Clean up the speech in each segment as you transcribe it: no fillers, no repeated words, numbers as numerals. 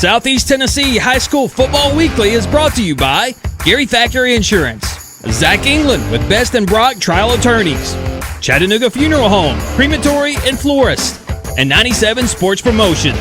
Southeast Tennessee High School Football Weekly is brought to you by Gary Thacker Insurance, Zach England with Best and Brock Trial Attorneys, Chattanooga Funeral Home, Crematory, and Florist, and 97 Sports Promotions.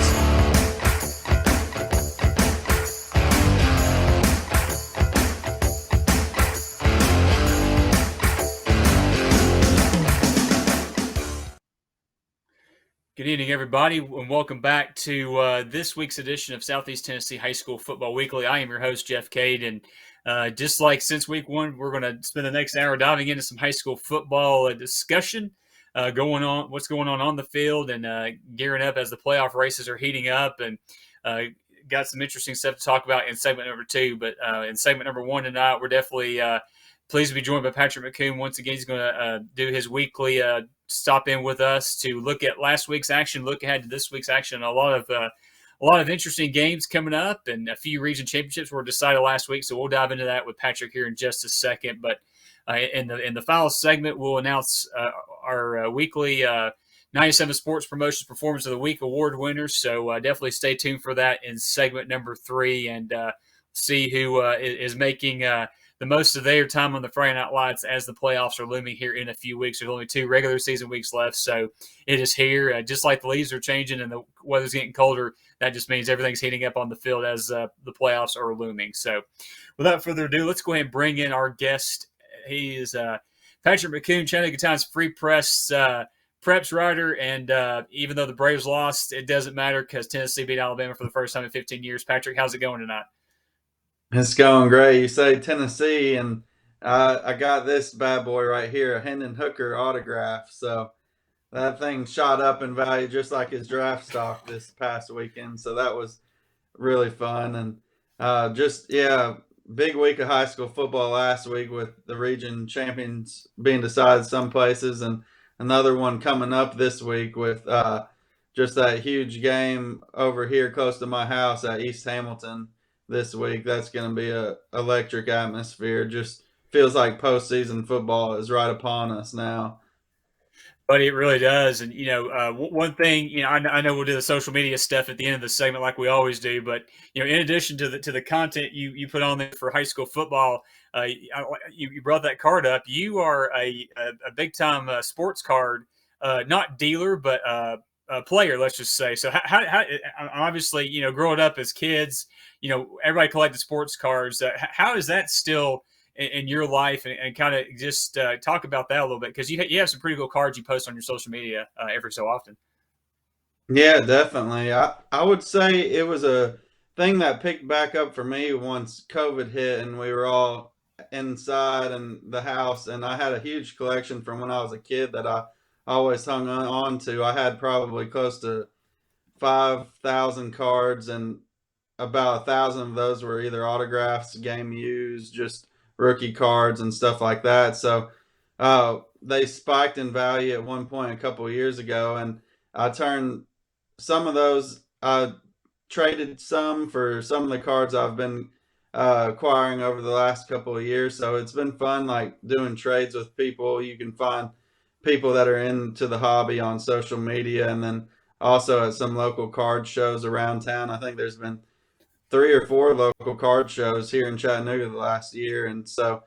Good evening, everybody, and welcome back to this week's edition of Southeast Tennessee High School Football Weekly. I am your host, Jeff Cade, and just like since week one, we're going to spend the next hour diving into some high school football discussion, what's going on the field, and gearing up as the playoff races are heating up, and got some interesting stuff to talk about in segment number 2. But in segment number 1 tonight, we're definitely pleased to be joined by Patrick McCoon. Once again, he's going to do his weekly stop in with us to look at last week's action, look ahead to this week's action. A lot of interesting games coming up, and a few region championships were decided last week. So we'll dive into that with Patrick here in just a second. But in the final segment, we'll announce our weekly 97 Sports Promotions Performance of the Week award winners. So definitely stay tuned for that in segment number 3, and see who is making the most of their time on the Friday Night Lights as the playoffs are looming here in a few weeks. There's only 2 regular season weeks left, so it is here. Just like the leaves are changing and the weather's getting colder, that just means everything's heating up on the field as the playoffs are looming. So without further ado, let's go ahead and bring in our guest. He is Patrick McCoon, Chattanooga Times Free Press preps writer, and even though the Braves lost, it doesn't matter because Tennessee beat Alabama for the first time in 15 years. Patrick, how's it going tonight? It's going great. You say Tennessee, and I got this bad boy right here, a Hendon Hooker autograph. So that thing shot up in value just like his draft stock this past weekend. So that was really fun. And big week of high school football last week with the region champions being decided some places, and another one coming up this week with just that huge game over here close to my house at East Hamilton this week. That's going to be a electric atmosphere. Just feels like postseason football is right upon us now. But it really does. And, one thing, I know we'll do the social media stuff at the end of the segment like we always do, but, in addition to the content you put on there for high school football, you brought that card up. You are a big-time sports card, not dealer, but a player, let's just say. So how obviously, growing up as kids, everybody collected sports cards. How is that still in your life, and kind of just talk about that a little bit, because you have some pretty cool cards you post on your social media every so often. Yeah, definitely. I would say it was a thing that picked back up for me once COVID hit and we were all inside in the house, and I had a huge collection from when I was a kid that I always hung on to. I had probably close to 5,000 cards, and about 1,000 of those were either autographs, game used, just rookie cards and stuff like that. So they spiked in value at one point a couple of years ago, and I turned some of those, traded some for some of the cards I've been acquiring over the last couple of years. So it's been fun, like doing trades with people. You can find people that are into the hobby on social media, and then also at some local card shows around town. I think there's been 3 or 4 local card shows here in Chattanooga the last year. And so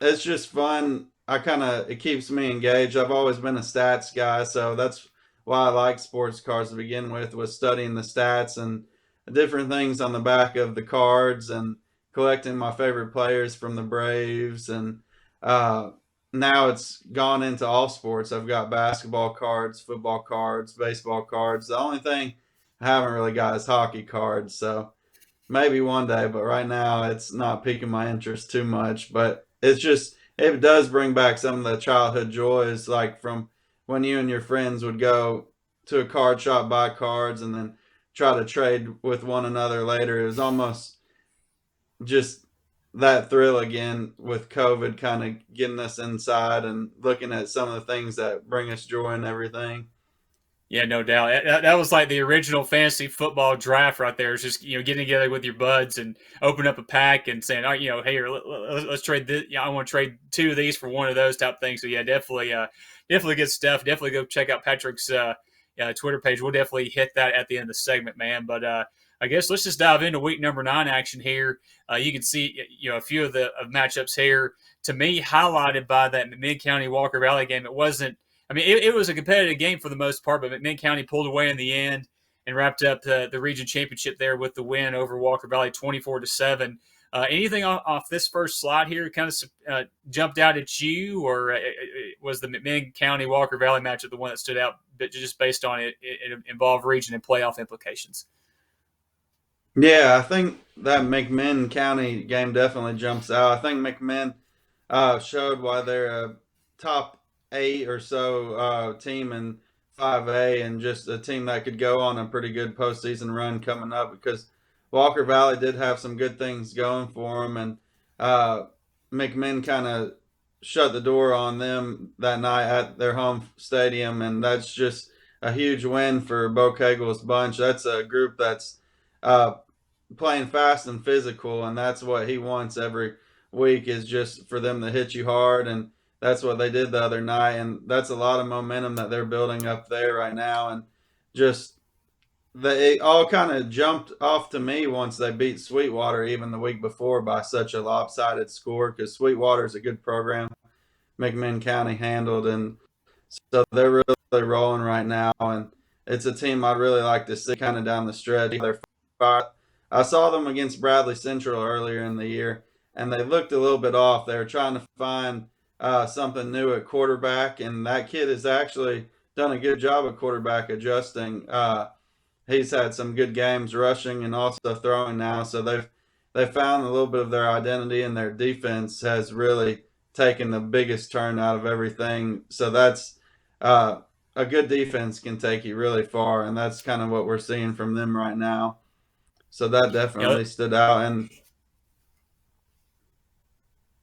it's just fun. It keeps me engaged. I've always been a stats guy, so that's why I like sports cards to begin with, was studying the stats and different things on the back of the cards, and collecting my favorite players from the Braves. And now it's gone into all sports. I've got basketball cards, football cards, baseball cards. The only thing I haven't really got is hockey cards, so maybe one day, but right now it's not piquing my interest too much. But it does bring back some of the childhood joys, like from when you and your friends would go to a card shop, buy cards, and then try to trade with one another later. It was almost just that thrill again with COVID kind of getting us inside and looking at some of the things that bring us joy and everything. Yeah, no doubt. That was like the original fantasy football draft right there. It's just, getting together with your buds and open up a pack and saying, hey, here, let's trade this. I want to trade 2 of these for one of those type things. So yeah, definitely good stuff. Definitely go check out Patrick's Twitter page. We'll definitely hit that at the end of the segment, man. But I guess let's just dive into week number 9 action here. You can see, a few of the matchups here. To me, highlighted by that McMinn County Walker Valley game. It wasn't. I mean, it was a competitive game for the most part, but McMinn County pulled away in the end and wrapped up the region championship there with the win over Walker Valley, 24-7. Anything off this first slide here kind of jumped out at you, or was the McMinn County Walker Valley matchup the one that stood out, but just based on it involved region and playoff implications? Yeah, I think that McMinn County game definitely jumps out. I think McMinn showed why they're a top 8 or so team in 5A, and just a team that could go on a pretty good postseason run coming up, because Walker Valley did have some good things going for them, and McMinn kind of shut the door on them that night at their home stadium, and that's just a huge win for Bo Kegel's bunch. That's a group that's uh, playing fast and physical, and that's what he wants every week, is just for them to hit you hard, and that's what they did the other night, and that's a lot of momentum that they're building up there right now, and just they all kind of jumped off to me once they beat Sweetwater even the week before by such a lopsided score, because Sweetwater is a good program McMinn County handled, and so they're really rolling right now, and it's a team I'd really like to see kind of down the stretch. I saw them against Bradley Central earlier in the year, and they looked a little bit off. They were trying to find something new at quarterback, and that kid has actually done a good job at quarterback adjusting. He's had some good games rushing and also throwing now, so they've found a little bit of their identity, and their defense has really taken the biggest turn out of everything. So that's a good defense can take you really far, and that's kind of what we're seeing from them right now. So that definitely stood out. And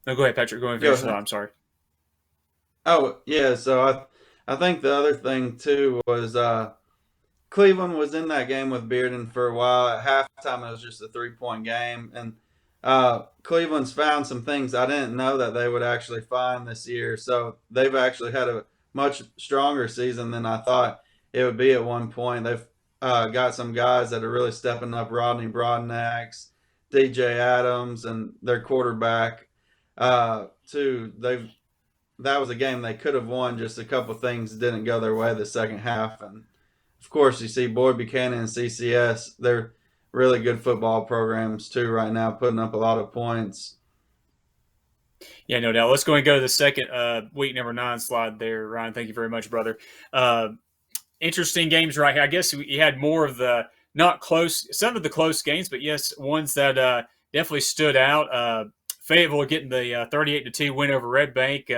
no, go ahead, Patrick. Go ahead. I'm sorry. Oh yeah, so I think the other thing too was Cleveland was in that game with Bearden for a while. At halftime, it was just a 3-point game, and Cleveland's found some things I didn't know that they would actually find this year. So they've actually had a much stronger season than I thought it would be at one point. They've got some guys that are really stepping up: Rodney Broadnax, DJ Adams, and their quarterback too. That was a game they could have won. Just a couple things didn't go their way the second half, and of course you see Boyd Buchanan and CCS. They're really good football programs too right now, putting up a lot of points. Yeah, no doubt. Let's go and go to the second week number 9 slide there, Ryan. Thank you very much, brother. Interesting games right here. I guess you had more of the not close, some of the close games, but yes, ones that definitely stood out. Fayetteville getting the 38-2 win over Red Bank.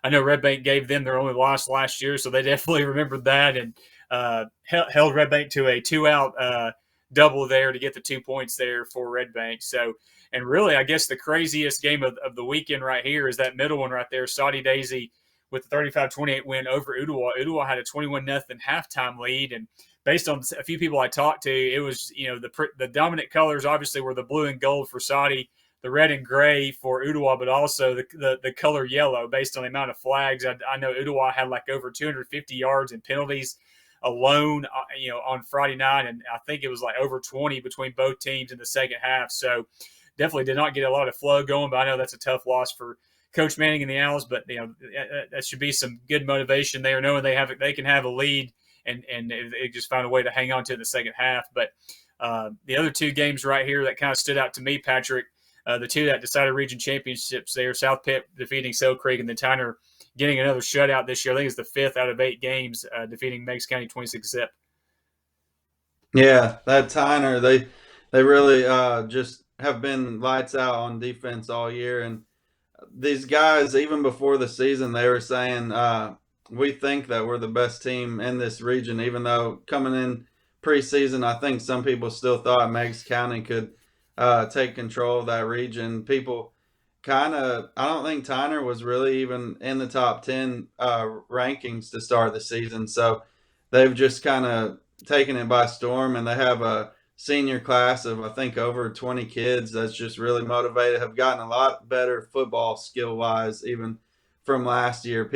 I know Red Bank gave them their only loss last year, so they definitely remembered that, and held Red Bank to a 2-out double there to get the 2 points there for Red Bank. So, and really, I guess the craziest game of the weekend right here is that middle one right there, Saudi Daisy with the 35-28 win over Ooltewah. Ooltewah had a 21-0 halftime lead, and based on a few people I talked to, it was, the dominant colors obviously were the blue and gold for Saudi, the red and gray for Ooltewah, but also the color yellow based on the amount of flags. I know Ooltewah had like over 250 yards in penalties alone, on Friday night, and I think it was like over 20 between both teams in the second half. So definitely did not get a lot of flow going, but I know that's a tough loss for Coach Manning and the Owls. But that should be some good motivation there, knowing they can have a lead and they just found a way to hang on to it in the second half. But the other two games right here that kind of stood out to me, Patrick, the two that decided region championships there, South Pitt defeating Sale Creek, and then Tyner getting another shutout this year. I think it's the 5th out of 8 games, defeating Meigs County 26-zip. Yeah, that Tyner, they really just have been lights out on defense all year. And these guys, even before the season, they were saying, we think that we're the best team in this region, even though coming in preseason, I think some people still thought Meigs County could take control of that region. People I don't think Tyner was really even in the top 10 rankings to start the season. So they've just kind of taken it by storm, and they have a senior class of, I think, over 20 kids that's just really motivated, have gotten a lot better football skill wise, even from last year.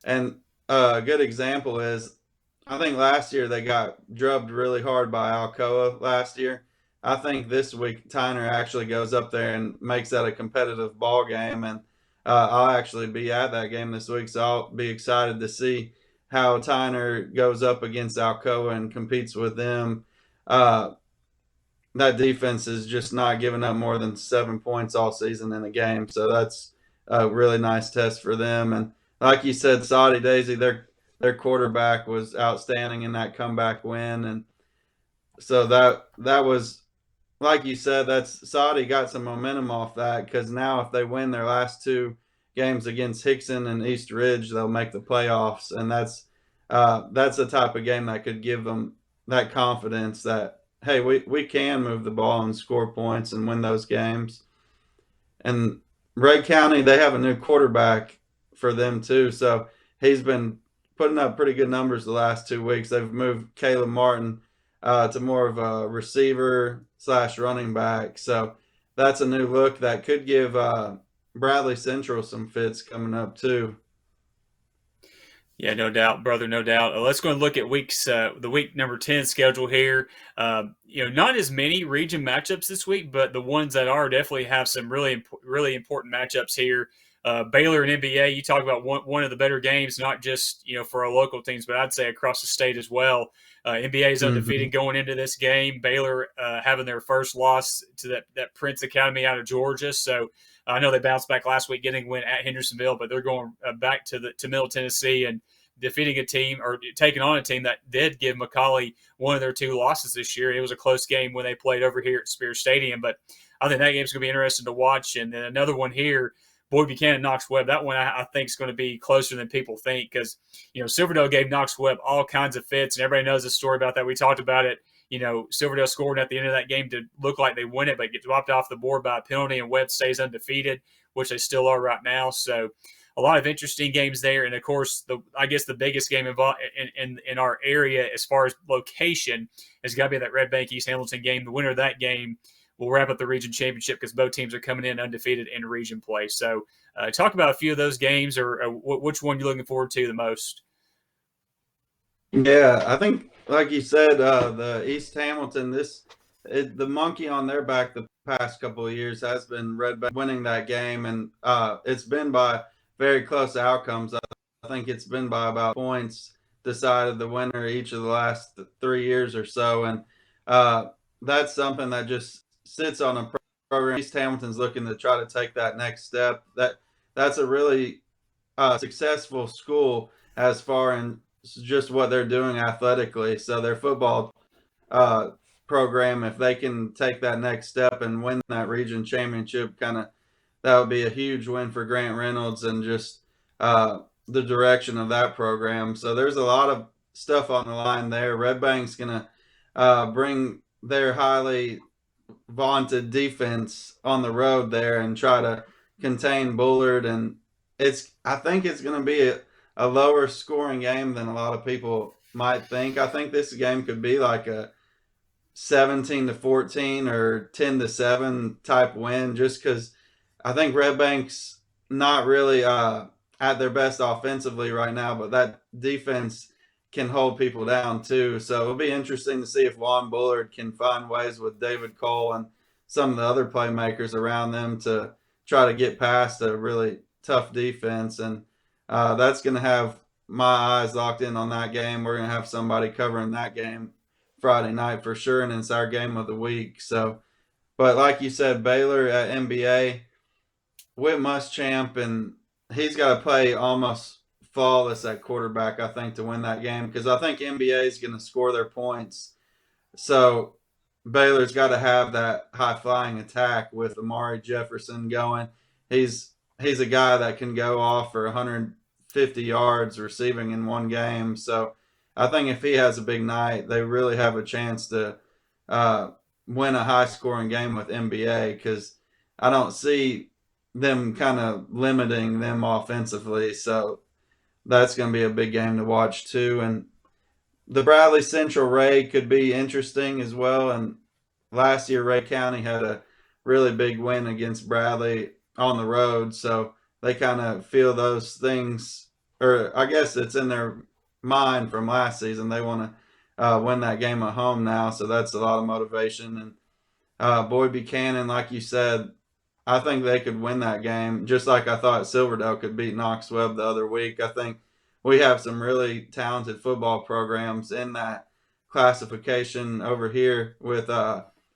And a good example is, I think last year they got drubbed really hard by Alcoa last year. I think this week Tyner actually goes up there and makes that a competitive ball game, and I'll actually be at that game this week, so I'll be excited to see how Tyner goes up against Alcoa and competes with them. Uh, that defense is just not giving up more than 7 points all season in a game, so that's a really nice test for them. And like you said, Saudi Daisy, their quarterback was outstanding in that comeback win, and so that was, like you said, that's Saudi got some momentum off that, because now if they win their last two games against Hickson and East Ridge, they'll make the playoffs, and that's the type of game that could give them that confidence that, hey, we can move the ball and score points and win those games. And Wright County, they have a new quarterback for them too, so he's been putting up pretty good numbers the last 2 weeks. They've moved Caleb Martin to more of a receiver / running back, so that's a new look that could give Bradley Central some fits coming up too. Yeah, no doubt, brother, no doubt. Let's go and look at the week number 10 schedule here. Not as many region matchups this week, but the ones that are definitely have some really important matchups here. Baylor and NBA, you talk about one of the better games, not just for our local teams, but I'd say across the state as well. NBA is undefeated going into this game. Baylor having their first loss to that Prince Academy out of Georgia, so I know they bounced back last week, getting a win at Hendersonville, but they're going back to Middle Tennessee and defeating a team, or taking on a team that did give McCallie one of their 2 losses this year. It was a close game when they played over here at Spears Stadium, but I think that game's going to be interesting to watch. And then another one here, Boyd Buchanan, Knox Webb. That one I think is going to be closer than people think, because Silverdale gave Knox Webb all kinds of fits, and everybody knows the story about that. We talked about it. Silverdale scored at the end of that game to look like they win it, but get dropped off the board by a penalty, and Webb stays undefeated, which they still are right now. So a lot of interesting games there. And of course, I guess the biggest game involved in our area as far as location has got to be that Red Bank East Hamilton game. The winner of that game will wrap up the region championship, because both teams are coming in undefeated in region play. So talk about a few of those games, or which one you're looking forward to the most. Yeah, I think, like you said, the East Hamilton, the monkey on their back the past couple of years has been Red Bank winning that game, and it's been by very close outcomes. I think it's been by about points decided the winner each of the last 3 years or so, and that's something that just sits on a program. East Hamilton's looking to try to take that next step. That's a really successful school as far in just what they're doing athletically. So their football program, if they can take that next step and win that region championship, that would be a huge win for Grant Reynolds and just the direction of that program. So there's a lot of stuff on the line there. Red Bank's going to bring their highly vaunted defense on the road there and try to contain Bullard, and I think it's going to be a lower scoring game than a lot of people might think. I think this game could be like a 17-14 or 10-7 type win, just because I think Red Bank's not really at their best offensively right now, but that defense can hold people down too. So it'll be interesting to see if Juan Bullard can find ways with David Cole and some of the other playmakers around them to try to get past a really tough defense. And that's going to have my eyes locked in on that game. We're going to have somebody covering that game Friday night for sure, and it's our game of the week. So, but like you said, Baylor at NBA, Whit Muschamp, and he's got to play almost flawless at quarterback, I think, to win that game, because I think NBA is going to score their points. So Baylor's got to have that high-flying attack with Amari Jefferson going. He's a guy that can go off for 150 yards receiving in one game. So I think if he has a big night, they really have a chance to win a high-scoring game with NBA, because I don't see them kind of limiting them offensively. So that's going to be a big game to watch too. And the Bradley Central Ray could be interesting as well. And last year, Wright County had a really big win against Bradley on the road. So they kind of feel those things, or I guess it's in their mind from last season. They want to win that game at home now. So that's a lot of motivation. And Boyd Buchanan, like you said, I think they could win that game, just like I thought Silverdale could beat Knox Webb the other week. I think we have some really talented football programs in that classification over here with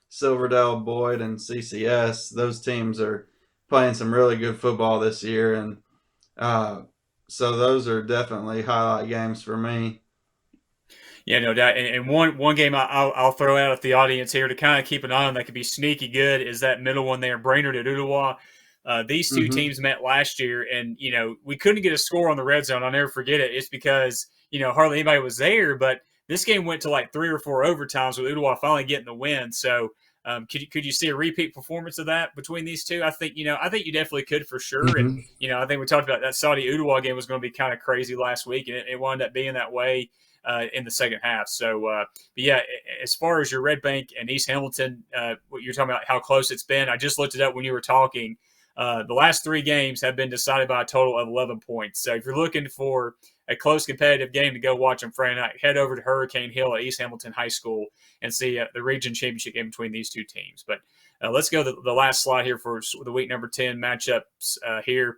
Silverdale, Boyd, and CCS. Those teams are playing some really good football this year, and so those are definitely highlight games for me. Yeah, no doubt. And one game I'll throw out at the audience here to kind of keep an eye on that could be sneaky good is that middle one there, Brainerd at Ottawa. These two Mm-hmm. teams met last year, and we couldn't get a score on the red zone. I'll never forget it. It's because hardly anybody was there, but this game went to like 3 or 4 overtimes with Ottawa finally getting the win. So could you see a repeat performance of that between these two? I think you definitely could for sure. And Mm-hmm. I think we talked about that Saudi Ottawa game was going to be kind of crazy last week, and it wound up being that way in the second half. So, but yeah, as far as your Red Bank and East Hamilton, what you're talking about, how close it's been, I just looked it up when you were talking. The last 3 games have been decided by a total of 11 points. So if you're looking for a close competitive game to go watch on Friday night, head over to Hurricane Hill at East Hamilton High School and see the region championship game between these two teams. But let's go to the last slide here for the week number 10 matchups here.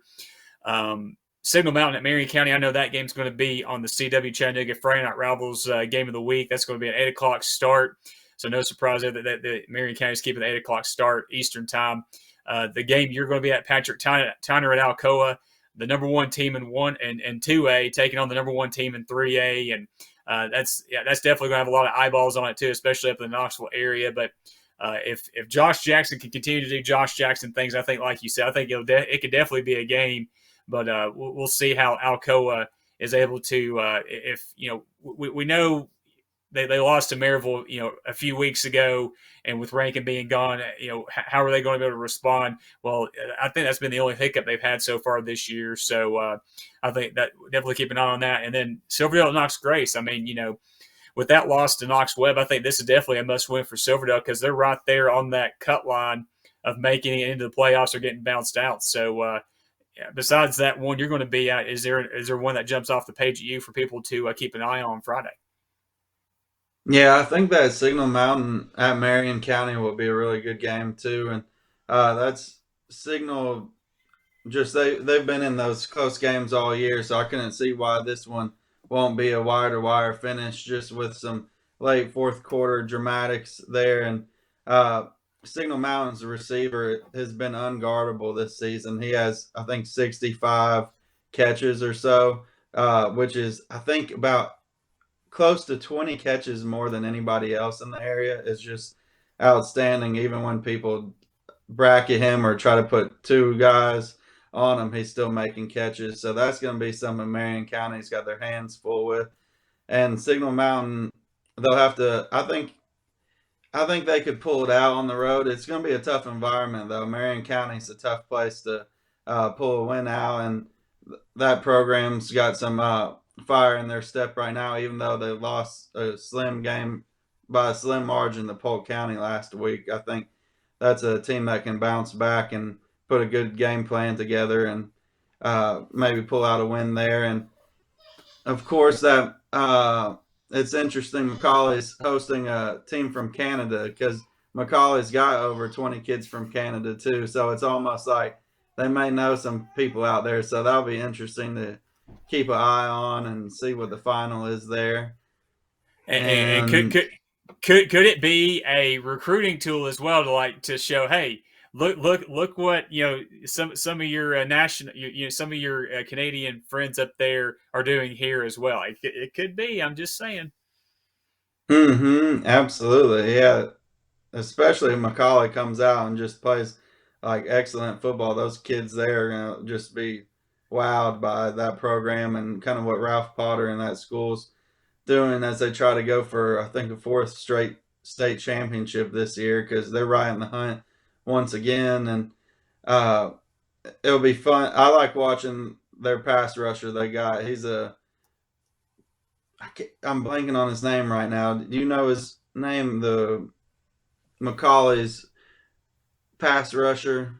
Signal Mountain at Marion County. I know that game's going to be on the CW Chattanooga Friday Night Rivals game of the week. That's going to be an 8 o'clock start. So no surprise there that Marion County is keeping the 8 o'clock start Eastern time. The game you're going to be at, Patrick Tyner at Alcoa, the number 1 team in 1 and 2A, taking on the number 1 team in 3A. And that's definitely going to have a lot of eyeballs on it too, especially up in the Knoxville area. But if Josh Jackson can continue to do Josh Jackson things, I think, like you said, I think it could definitely be a game. But we'll see how Alcoa is able to. We know they lost to Maryville, a few weeks ago, and with Rankin being gone, how are they going to be able to respond? Well, I think that's been the only hiccup they've had so far this year. So I think that definitely keep an eye on that. And then Silverdale Knox Grace. I mean, with that loss to Knox Webb, I think this is definitely a must-win for Silverdale because they're right there on that cut line of making it into the playoffs or getting bounced out. So. Besides that one you're going to be at, is there one that jumps off the page at you for people to keep an eye on Friday? Yeah, I think that Signal Mountain at Marion County will be a really good game too, and that's Signal. Just they've been in those close games all year, so I couldn't see why this one won't be a wire to wire finish, just with some late fourth quarter dramatics there. And Signal Mountain's receiver has been unguardable this season. He has, I think, 65 catches or so, which is, I think, about close to 20 catches more than anybody else in the area. Is just outstanding. Even when people bracket him or try to put 2 guys on him, he's still making catches. So that's going to be something Marion County's got their hands full with. And Signal Mountain, they'll have to. I think they could pull it out on the road. It's going to be a tough environment, though. Marion County's a tough place to pull a win out, and that program's got some fire in their step right now, even though they lost a slim game by a slim margin to Polk County last week. I think that's a team that can bounce back and put a good game plan together and maybe pull out a win there. And, of course, that it's interesting. Macaulay's hosting a team from Canada because Macaulay's got over 20 kids from Canada too. So it's almost like they may know some people out there. So that'll be interesting to keep an eye on and see what the final is there. And could it be a recruiting tool as well to show, hey, look what some of your national some of your Canadian friends up there are doing here as well. It could be. I'm just saying. Absolutely, yeah. Especially if Macaulay comes out and just plays like excellent football. Those kids there are gonna just be wowed by that program and kind of what Ralph Potter and that school's doing as they try to go for, I think, a 4th straight state championship this year because they're right in the hunt once again. And it'll be fun. I like watching their pass rusher they got. I'm blanking on his name right now. Do you know his name? The Macaulay's pass rusher.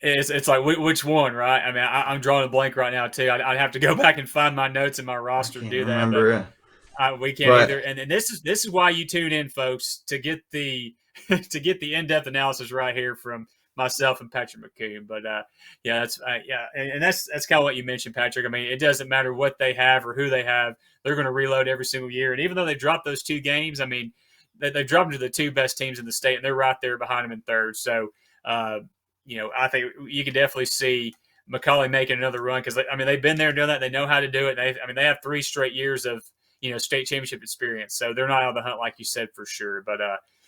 It's like which one, right? I mean, I'm drawing a blank right now too. I'd have to go back and find my notes in my roster to do that. Remember it. We can't either. And this is why you tune in, folks, to get the to get the in-depth analysis right here from myself and Patrick McCoon. But that's and that's kind of what you mentioned, Patrick. I mean, it doesn't matter what they have or who they have; they're going to reload every single year. And even though they dropped those 2 games, I mean, they dropped them to the 2 best teams in the state, and they're right there behind them in third. So, I think you can definitely see McCallie making another run because they've been there doing that. They know how to do it. They have 3 straight years of state championship experience, so they're not out of the hunt like you said for sure. But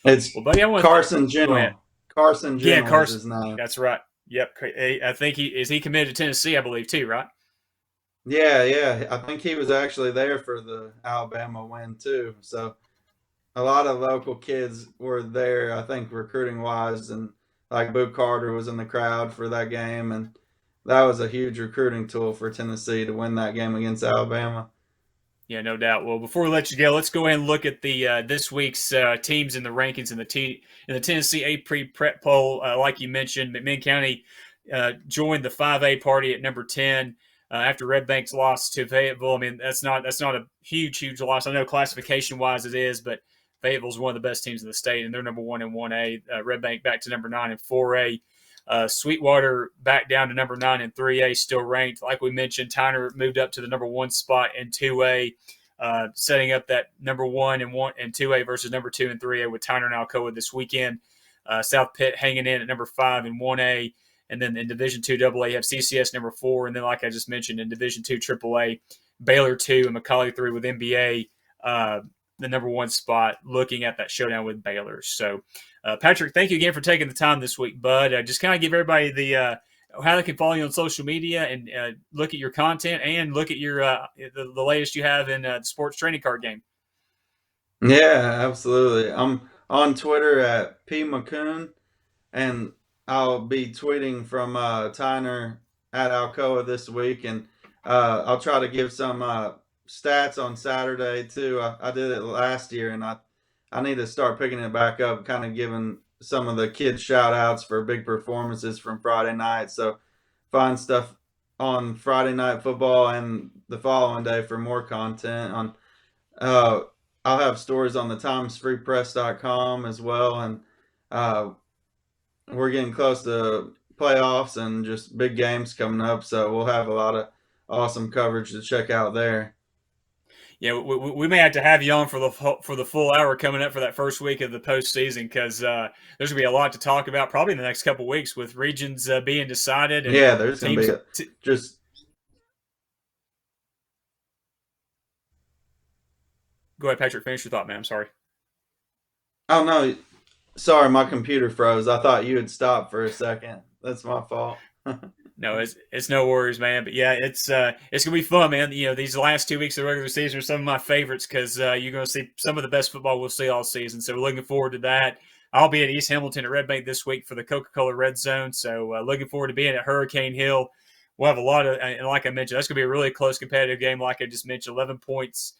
it's buddy, Carson General. Carson General is his name. That's right. Yep, I think he committed to Tennessee, I believe too, right? Yeah. I think he was actually there for the Alabama win too. So a lot of local kids were there, I think, recruiting wise, and like Boo Carter was in the crowd for that game, and that was a huge recruiting tool for Tennessee to win that game against Alabama. Yeah, no doubt. Well, before we let you go, let's go ahead and look at the this week's teams in the rankings in the Tennessee AP Prep Poll. Like you mentioned, McMinn County joined the 5A party at number 10 after Red Bank's loss to Fayetteville. I mean, that's not a huge loss. I know classification wise it is, but Fayetteville's one of the best teams in the state, and they're number 1 in 1A. Red Bank back to number 9 in 4A. Sweetwater back down to number 9 in 3A, still ranked. Like we mentioned, Tyner moved up to the number 1 spot in 2A, setting up that number 1 and 2A versus number 2 and 3A with Tyner and Alcoa this weekend. South Pitt hanging in at number 5 in 1A, and then in Division II AA, you have CCS number 4, and then like I just mentioned in Division II AAA, Baylor 2 and McCallie 3 with NBA. The number 1 spot, looking at that showdown with Baylor. So, Patrick, thank you again for taking the time this week, bud. Just kind of give everybody the how they can follow you on social media and look at your content and look at your the latest you have in the sports trading card game. Yeah, absolutely. I'm on Twitter at P McCoon, and I'll be tweeting from Tyner at Alcoa this week, and I'll try to give some stats on Saturday too. I did it last year, and I need to start picking it back up, kind of giving some of the kids shout outs for big performances from Friday night. So find stuff on Friday Night Football and the following day for more content on I'll have stories on the timesfreepress.com as well, and we're getting close to playoffs and just big games coming up, so we'll have a lot of awesome coverage to check out there. Yeah, we may have to have you on for the full hour coming up for that first week of the postseason, because there's going to be a lot to talk about probably in the next couple of weeks with regions being decided. And yeah, there's going to be just. Go ahead, Patrick. Finish your thought, man. I'm sorry. Oh no, sorry, my computer froze. I thought you had stopped for a second. That's my fault. No, it's no worries, man. But yeah, it's gonna be fun, man. You know, these last 2 weeks of the regular season are some of my favorites because you're gonna see some of the best football we'll see all season. So we're looking forward to that. I'll be at East Hamilton at Red Bank this week for the Coca-Cola Red Zone. So looking forward to being at Hurricane Hill. We'll have a lot of, and like I mentioned, that's gonna be a really close competitive game. Like I just mentioned, 11 points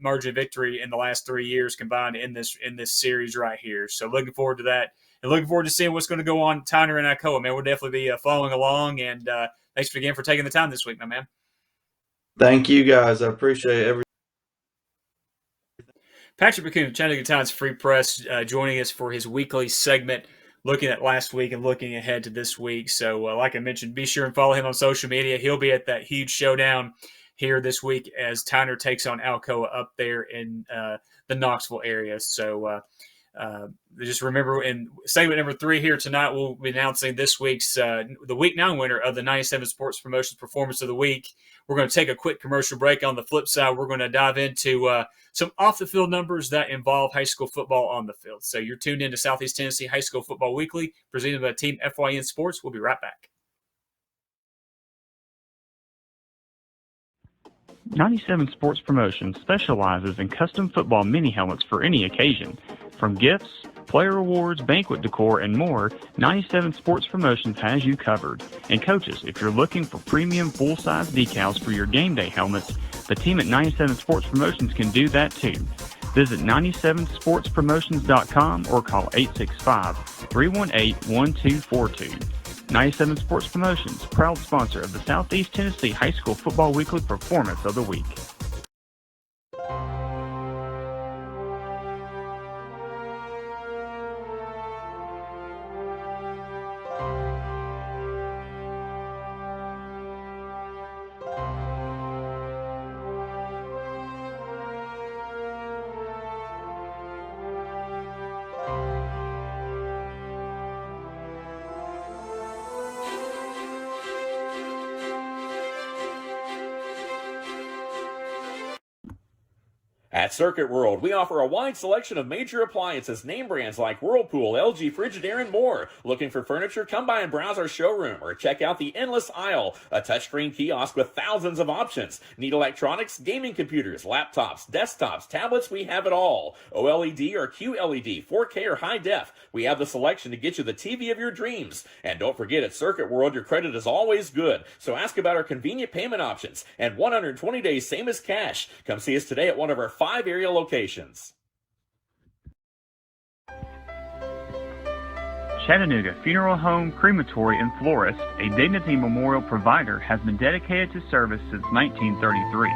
margin of victory in the last 3 years combined in this series right here. So looking forward to that. And looking forward to seeing what's going to go on Tyner and Alcoa, man. We'll definitely be following along. And thanks again for taking the time this week, my man. Thank you, guys. I appreciate everything. Patrick McCoon, Chattanooga Times Free Press, joining us for his weekly segment, looking at last week and looking ahead to this week. So, like I mentioned, be sure and follow him on social media. He'll be at that huge showdown here this week as Tyner takes on Alcoa up there in the Knoxville area. So, just remember, in segment number 3 here tonight, we'll be announcing this week's the Week 9 winner of the 97 Sports Promotions Performance of the Week. We're going to take a quick commercial break. On the flip side, we're going to dive into some off-the-field numbers that involve high school football on the field. So you're tuned into Southeast Tennessee High School Football Weekly, presented by Team FYN Sports. We'll be right back. 97 Sports Promotions specializes in custom football mini helmets for any occasion. From gifts, player awards, banquet decor, and more, 97 Sports Promotions has you covered. And coaches, if you're looking for premium full-size decals for your game day helmets, the team at 97 Sports Promotions can do that too. Visit 97sportspromotions.com or call 865-318-1242. 97 Sports Promotions, proud sponsor of the Southeast Tennessee High School Football Weekly Performance of the Week. At Circuit World, we offer a wide selection of major appliances, name brands like Whirlpool, LG, Frigidaire, and more. Looking for furniture? Come by and browse our showroom or check out the Endless Aisle, a touchscreen kiosk with thousands of options. Need electronics, gaming computers, laptops, desktops, tablets? We have it all. OLED or QLED, 4K or high def. We have the selection to get you the TV of your dreams. And don't forget, at Circuit World, your credit is always good. So ask about our convenient payment options and 120 days, same as cash. Come see us today at one of our 5 area locations. Chattanooga Funeral Home, Crematory, and Florist, a dignity memorial provider, has been dedicated to service since 1933.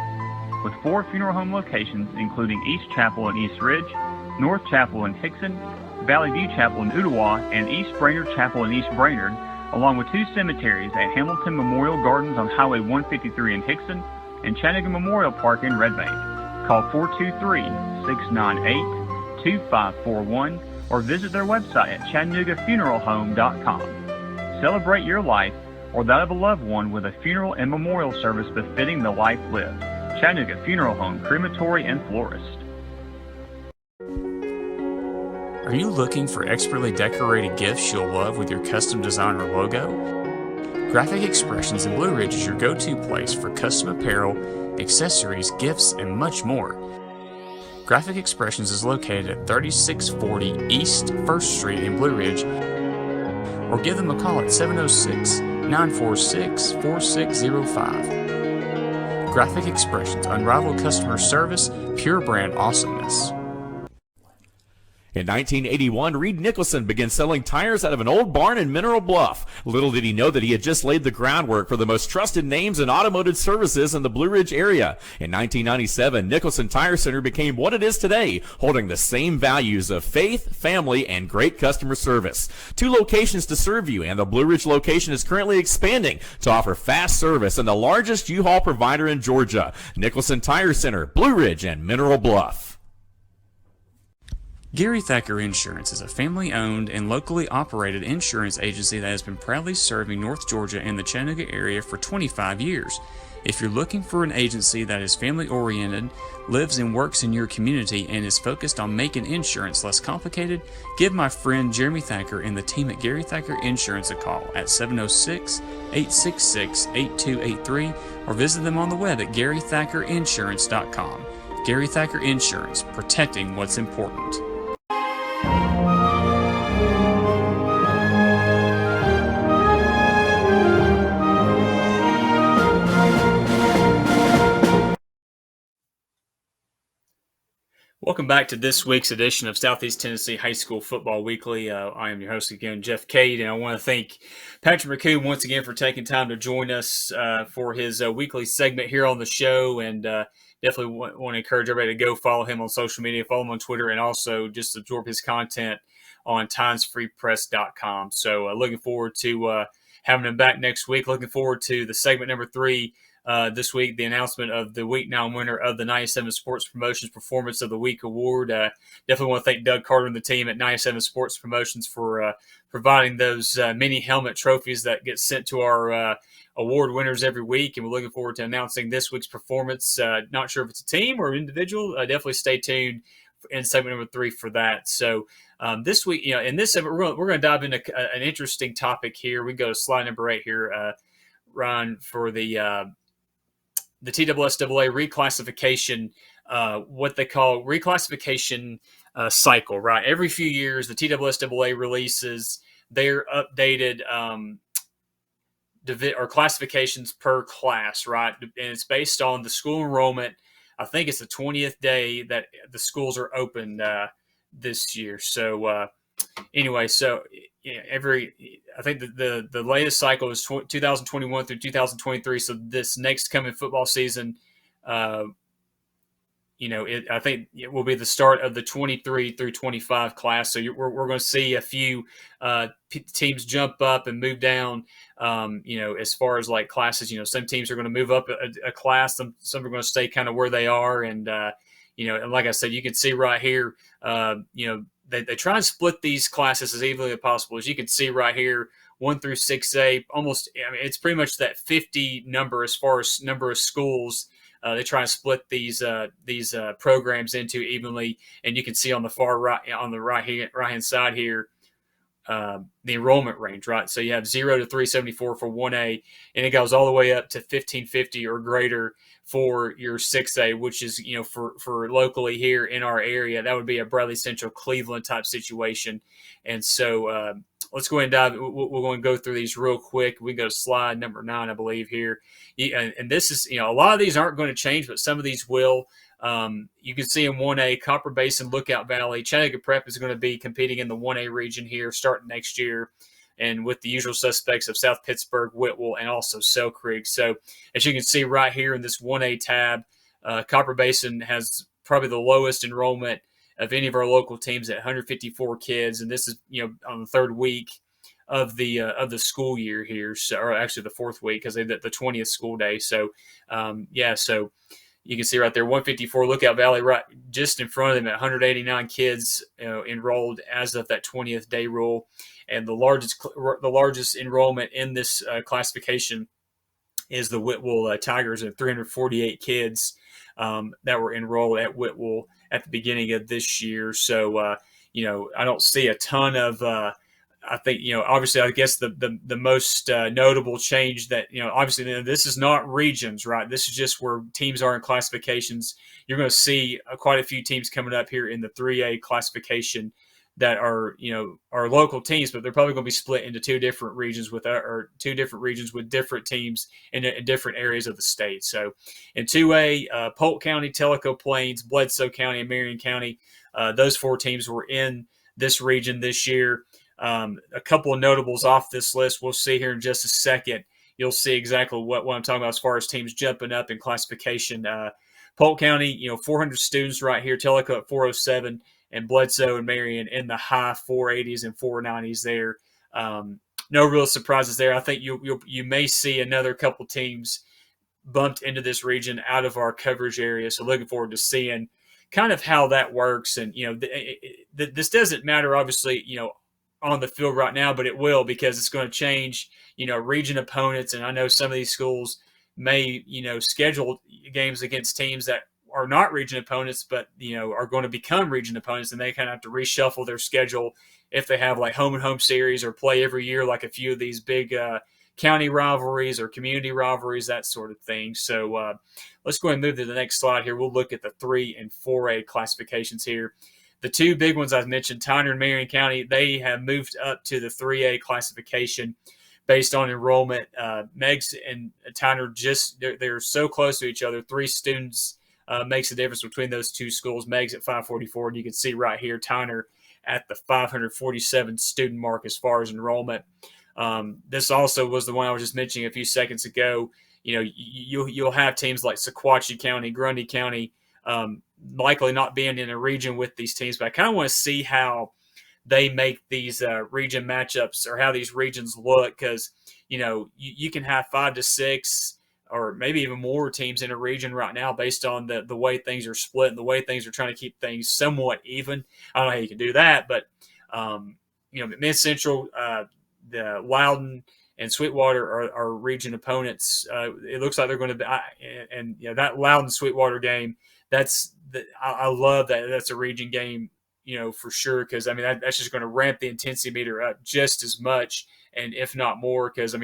With 4 funeral home locations, including East Chapel in East Ridge, North Chapel in Hickson, Valley View Chapel in Ottawa, and East Brainerd Chapel in East Brainerd, along with 2 cemeteries at Hamilton Memorial Gardens on Highway 153 in Hickson and Chattanooga Memorial Park in Red Bank. Call 423-698-2541 or visit their website at ChattanoogaFuneralHome.com. Celebrate your life or that of a loved one with a funeral and memorial service befitting the life lived. Chattanooga Funeral Home, Crematory, and Florist. Are you looking for expertly decorated gifts you'll love with your custom design or logo? Graphic Expressions in Blue Ridge is your go-to place for custom apparel, accessories, gifts, and much more. Graphic Expressions is located at 3640 East 1st Street in Blue Ridge, or give them a call at 706-946-4605. Graphic Expressions, unrivaled customer service, pure brand awesomeness. In 1981, Reed Nicholson began selling tires out of an old barn in Mineral Bluff. Little did he know that he had just laid the groundwork for the most trusted names in automotive services in the Blue Ridge area. In 1997, Nicholson Tire Center became what it is today, holding the same values of faith, family, and great customer service. 2 locations to serve you, and the Blue Ridge location is currently expanding to offer fast service and the largest U-Haul provider in Georgia. Nicholson Tire Center, Blue Ridge, and Mineral Bluff. Gary Thacker Insurance is a family-owned and locally operated insurance agency that has been proudly serving North Georgia and the Chattanooga area for 25 years. If you're looking for an agency that is family-oriented, lives and works in your community, and is focused on making insurance less complicated, give my friend Jeremy Thacker and the team at Gary Thacker Insurance a call at 706-866-8283 or visit them on the web at GaryThackerInsurance.com. Gary Thacker Insurance, protecting what's important. Welcome back to this week's edition of Southeast Tennessee High School Football Weekly. I am your host again, Jeff Cade, and I want to thank Patrick McCoon once again for taking time to join us for his weekly segment here on the show, and definitely want to encourage everybody to go follow him on social media, follow him on Twitter, and also just absorb his content on timesfreepress.com. So looking forward to having him back next week. Looking forward to the segment number 3 this week, the announcement of the Week 9 winner of the 97 Sports Promotions Performance of the Week Award. Definitely want to thank Doug Carter and the team at 97 Sports Promotions for providing those mini helmet trophies that get sent to our award winners every week. And we're looking forward to announcing this week's performance. Not sure if it's a team or individual. Definitely stay tuned in segment number 3 for that. So this week, in this segment, we're going to dive into an interesting topic here. We go to slide number 8 here, Ryan, for the TSSAA reclassification, what they call reclassification cycle, right? Every few years, the TSSAA releases their updated or classifications per class, right? And it's based on the school enrollment. I think it's the 20th day that the schools are open this year. So anyway, so I think the latest cycle is 2021 through 2023. So this next coming football season, I think it will be the start of the 23 through 25 class. So we're going to see a few teams jump up and move down. As far as like classes, some teams are going to move up a class. Some are going to stay kind of where they are. And, and like I said, you can see right here, they try and split these classes as evenly as possible. As you can see right here, 1 through 6A, almost, it's pretty much that 50 number as far as number of schools They try and split these programs into evenly, and you can see on the far right, on the right hand side here, the enrollment range, right? So you have 0 to 374 for 1A, and it goes all the way up to 1550 or greater for your 6A, which is, for locally here in our area, that would be a Bradley Central Cleveland type situation. And so let's go ahead and dive. We're going to go through these real quick. We go to slide number 9, I believe, here. And this is, a lot of these aren't going to change, but some of these will. You can see in 1A, Copper Basin, Lookout Valley. Chattanooga Prep is going to be competing in the 1A region here starting next year, and with the usual suspects of South Pittsburgh, Whitwell, and also Sell Creek. So as you can see right here in this 1A tab, Copper Basin has probably the lowest enrollment of any of our local teams at 154 kids, and this is on the third week of the school year here, so, or actually the fourth week because they did the 20th school day. So so you can see right there 154 Lookout Valley right just in front of them at 189 kids enrolled as of that 20th day rule, and the largest enrollment in this classification is the Whitwell Tigers at 348 kids that were enrolled at Whitwell at the beginning of this year. So I don't see a ton of I think, obviously, I guess the most notable change that, obviously, this is not regions, right? This is just where teams are in classifications. You're going to see quite a few teams coming up here in the 3A classification that are, are local teams, but they're probably going to be split into two different regions with different teams in different areas of the state. So in 2A, Polk County, Tellico Plains, Bledsoe County, and Marion County, those 4 teams were in this region this year. A couple of notables off this list we'll see here in just a second. You'll see exactly what I'm talking about as far as teams jumping up in classification. Polk County, 400 students right here. Tellico at 407, and Bledsoe and Marion in the high 480s and 490s there. No real surprises there. I think you may see another couple teams bumped into this region out of our coverage area. So looking forward to seeing kind of how that works. And this doesn't matter, obviously, on the field right now, but it will, because it's going to change, region opponents. And I know some of these schools may, schedule games against teams that are not region opponents, but, are going to become region opponents, and they kind of have to reshuffle their schedule if they have like home and home series or play every year, like a few of these big county rivalries or community rivalries, that sort of thing. So let's go ahead and move to the next slide here. We'll look at the 3 and 4A classifications here. The 2 big ones I've mentioned, Tyner and Marion County, they have moved up to the 3A classification based on enrollment. Meigs and Tyner, they're so close to each other. 3 students makes a difference between those 2 schools. Meigs at 544, and you can see right here Tyner at the 547 student mark as far as enrollment. This also was the one I was just mentioning a few seconds ago. You'll have teams like Sequatchie County, Grundy County, likely not being in a region with these teams, but I kind of want to see how they make these region matchups, or how these regions look, because you can have 5 to 6 or maybe even more teams in a region right now based on the way things are split and the way things are trying to keep things somewhat even. I don't know how you can do that, but Mid Central, the Loudon and Sweetwater are region opponents. It looks like they're going to be, and that Loudon Sweetwater game, I love that. That's a region game, for sure, because that's just going to ramp the intensity meter up just as much, and if not more, because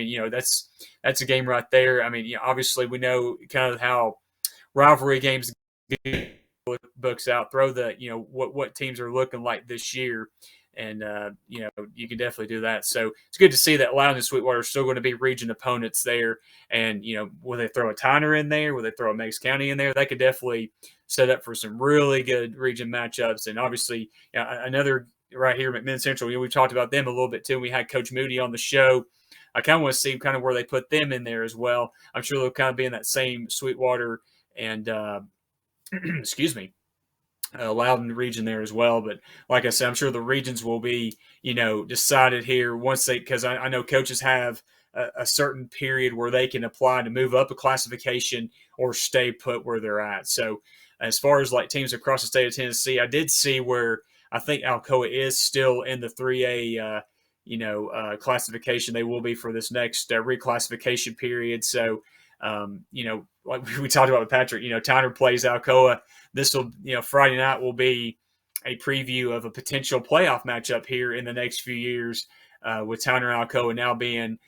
that's a game right there. Obviously we know kind of how rivalry games books out. Throw the what teams are looking like this year, and you can definitely do that. So it's good to see that Loudon and Sweetwater are still going to be region opponents there. And will they throw a Tyner in there? Will they throw a Meigs County in there? That could definitely set up for some really good region matchups. And obviously, another right here at Mid Central, we talked about them a little bit too. We had Coach Moody on the show. I kind of want to see kind of where they put them in there as well. I'm sure they'll kind of be in that same Sweetwater and Loudon region there as well. But like I said, I'm sure the regions will be, decided here once because I know coaches have a certain period where they can apply to move up a classification or stay put where they're at. So as far as like teams across the state of Tennessee, I did see where I think Alcoa is still in the 3A, classification. They will be for this next reclassification period. So like we talked about with Patrick, Tyner plays Alcoa. This will, Friday night will be a preview of a potential playoff matchup here in the next few years with Tyner and Alcoa now being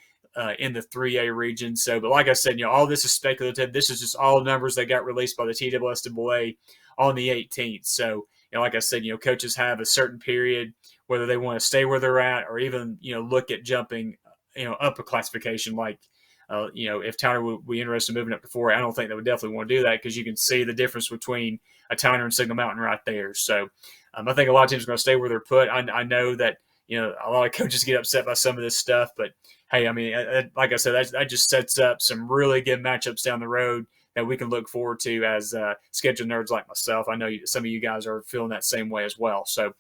in the 3A region. So, but like I said, all this is speculative. This is just all numbers that got released by the TSSAA on the 18th. So, like I said, coaches have a certain period, whether they want to stay where they're at or even, look at jumping, up a classification. Like, if Tyner would be interested in moving up to 4A, I don't think they would definitely want to do that because you can see the difference between a Tyner and Signal Mountain right there. So I think a lot of teams are going to stay where they're put. I know that, a lot of coaches get upset by some of this stuff, but hey, I mean, like I said, that just sets up some really good matchups down the road that we can look forward to as schedule nerds like myself. I know some of you guys are feeling that same way as well. So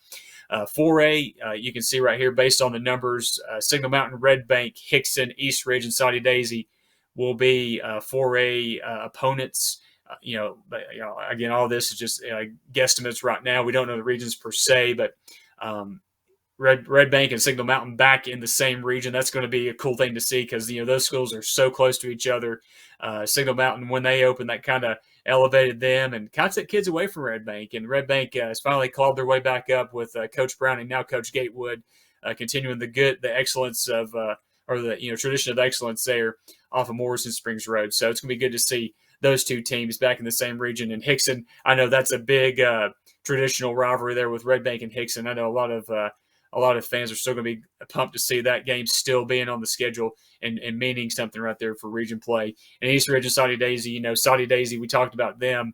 4A, you can see right here, based on the numbers, Signal Mountain, Red Bank, Hickson, East Ridge, and Saudi Daisy will be 4A opponents. Again, all this is just guesstimates right now. We don't know the regions per se, but Red Bank and Signal Mountain back in the same region. That's going to be a cool thing to see because, those schools are so close to each other. Signal Mountain, when they opened, that kind of elevated them and kind of took kids away from Red Bank. And Red Bank has finally clawed their way back up with Coach Brown and now Coach Gatewood continuing the excellence of the tradition of excellence there off of Morrison Springs Road. So it's going to be good to see those two teams back in the same region. And Hickson, I know that's a big traditional rivalry there with Red Bank and Hickson. I know a lot of fans are still going to be pumped to see that game still being on the schedule and meaning something right there for region play. And East Ridge and Saudi Daisy, Saudi Daisy, we talked about them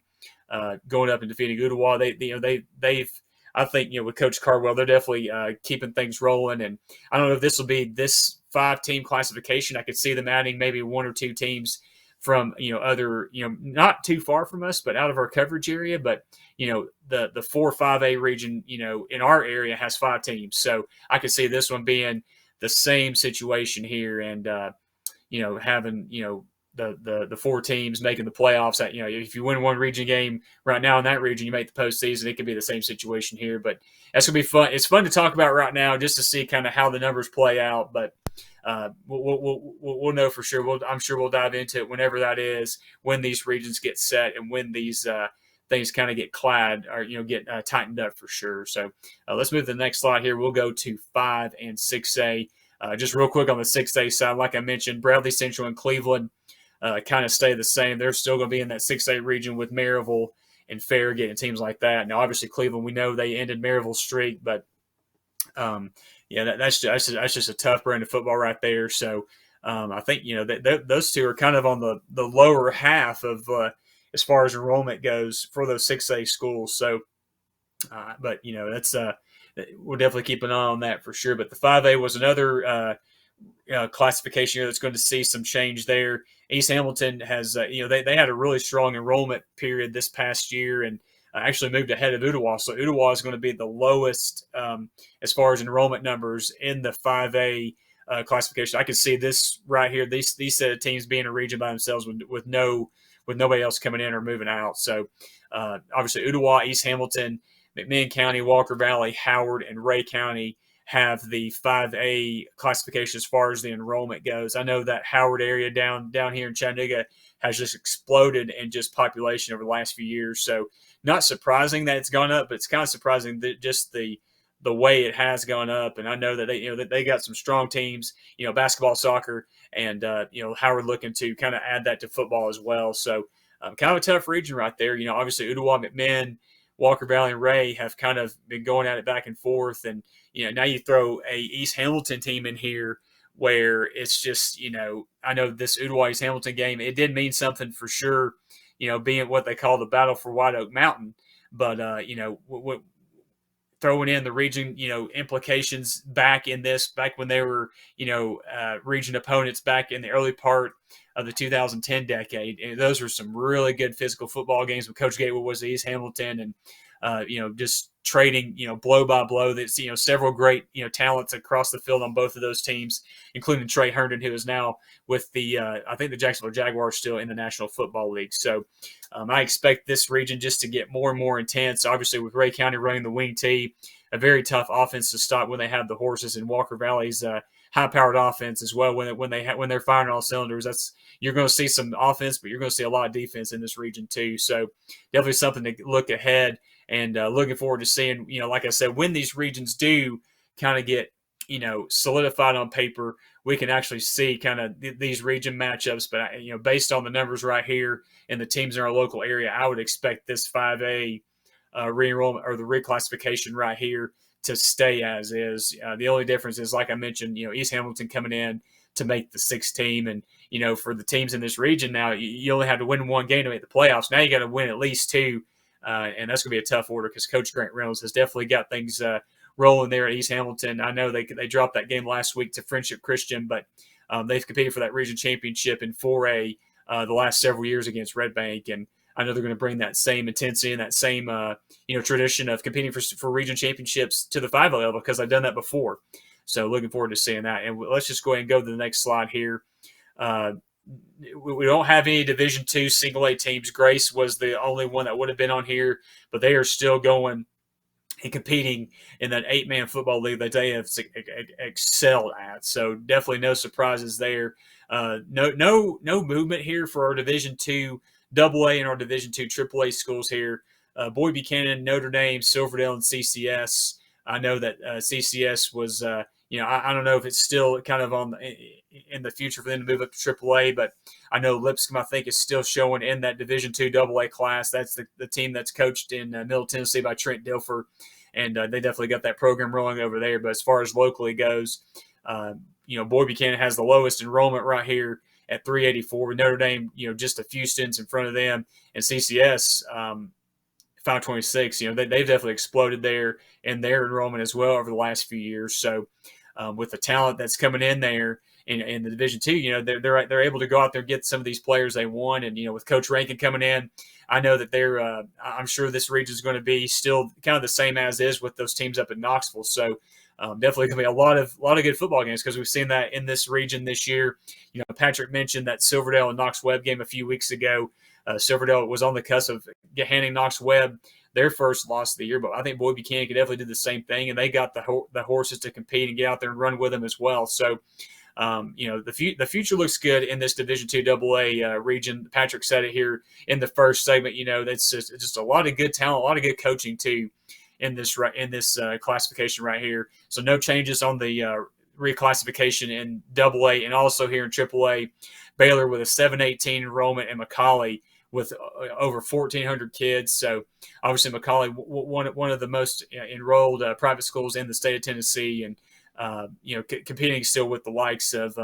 going up and defeating Ottawa. They've I think, with Coach Cardwell, they're definitely keeping things rolling. And I don't know if this will be this 5-team classification. I could see them adding maybe 1 or 2 teams from, other, not too far from us, but out of our coverage area. But, the 4-5A region, in our area has 5 teams. So I could see this one being the same situation here and, having, the 4 teams making the playoffs. That, if you win one region game right now in that region, you make the postseason. It could be the same situation here, but that's going to be fun. It's fun to talk about right now just to see kind of how the numbers play out. But we'll know for sure. I'm sure we'll dive into it whenever that is, when these regions get set and when these things kind of get clad or get tightened up for sure. So let's move to the next slide here. We'll go to 5 and 6A. Just real quick on the 6A side, like I mentioned, Bradley Central and Cleveland kind of stay the same. They're still going to be in that 6A region with Maryville and Farragut and teams like that. Now, obviously, Cleveland, we know they ended Maryville's streak, but that's just a tough brand of football right there. So I think those two are kind of on the lower half of as far as enrollment goes for those 6A schools. So, but that's we'll definitely keep an eye on that for sure. But the 5A was another classification here that's going to see some change there. East Hamilton has they had a really strong enrollment period this past year and actually moved ahead of Ottawa. So Ottawa is going to be the lowest as far as enrollment numbers in the 5A classification. I can see this right here. These set of teams being a region by themselves with nobody else coming in or moving out. So obviously Ottawa, East Hamilton, McMinn County, Walker Valley, Howard, and Wright County have the 5A classification as far as the enrollment goes. I know that Howard area down here in Chattanooga has just exploded in just population over the last few years. So not surprising that it's gone up, but it's kind of surprising that just the way it has gone up. And I know that they got some strong teams, basketball, soccer, and Howard looking to kind of add that to football as well. So kind of a tough region right there. Obviously Ottawa, McMinn, Walker Valley, and Ray have kind of been going at it back and forth. And, now you throw a East Hamilton team in here where it's just, I know this Ottawa East Hamilton game, it did mean something for sure, being what they call the battle for White Oak Mountain. But, throwing in the region, implications back when they were, region opponents back in the early part of the 2010 decade. And those were some really good physical football games when Coach Gatewood was at East Hamilton and, just trading, blow by blow. That's, several great, talents across the field on both of those teams, including Trey Herndon, who is now with I think the Jacksonville Jaguars still in the National Football League. So I expect this region just to get more and more intense. Obviously, with Wright County running the wing tee, a very tough offense to stop when they have the horses, and Walker Valley's high-powered offense as well. When they're firing all cylinders, you're going to see some offense, but you're going to see a lot of defense in this region too. So definitely something to look ahead, and looking forward to seeing. Like I said, when these regions do kind of get solidified on paper, we can actually see kind of these region matchups. But based on the numbers right here and the teams in our local area, I would expect this 5A re-enrollment or the reclassification right here to stay as is. The only difference is, like I mentioned, East Hamilton coming in to make the 6th team, and for the teams in this region now, you only have to win one game to make the playoffs. Now you got to win at least 2, and that's going to be a tough order because Coach Grant Reynolds has definitely got things rolling there at East Hamilton. I know they dropped that game last week to Friendship Christian, but they've competed for that region championship in 4A the last several years against Red Bank, and I know they're going to bring that same intensity and that same tradition of competing for region championships to the 5A level because they've done that before. So looking forward to seeing that. And let's just go ahead and go to the next slide here. We don't have any Division II single A teams. Grace was the only one that would have been on here, but they are still going and competing in that 8-man football league that they have excelled at. So definitely no surprises there. No movement here for our Division II AA and our Division II AAA schools here. Boyd Buchanan, Notre Dame, Silverdale, and CCS. I know that CCS was, I don't know if it's still kind of in the future for them to move up to AAA, but I know Lipscomb, I think, is still showing in that Division II AA class. That's the team that's coached in Middle Tennessee by Trent Dilfer, and they definitely got that program rolling over there. But as far as locally goes, Boyd Buchanan has the lowest enrollment right here at 384, with Notre Dame, just a few students in front of them, and CCS 526. They've definitely exploded there in their enrollment as well over the last few years. So with the talent that's coming in there in the Division II, they're able to go out there and get some of these players they want. And with Coach Rankin coming in, I know that I'm sure this region is going to be still kind of the same as is with those teams up in Knoxville. So definitely going to be a lot of good football games because we've seen that in this region this year. Patrick mentioned that Silverdale and Knox Webb game a few weeks ago. Silverdale was on the cusp of handing Knox Webb their first loss of the year, but I think Boyd Buchanan could definitely do the same thing, and they got the horses to compete and get out there and run with them as well. So, the future looks good in this Division II AA region. Patrick said it here in the first segment. That's just a lot of good talent, a lot of good coaching too in this classification right here. So no changes on the reclassification in AA, and also here in AAA, Baylor with a 718 enrollment, and McCallie with over 1,400 kids. So obviously McCallie, one of the most enrolled private schools in the state of Tennessee, and competing still with the likes of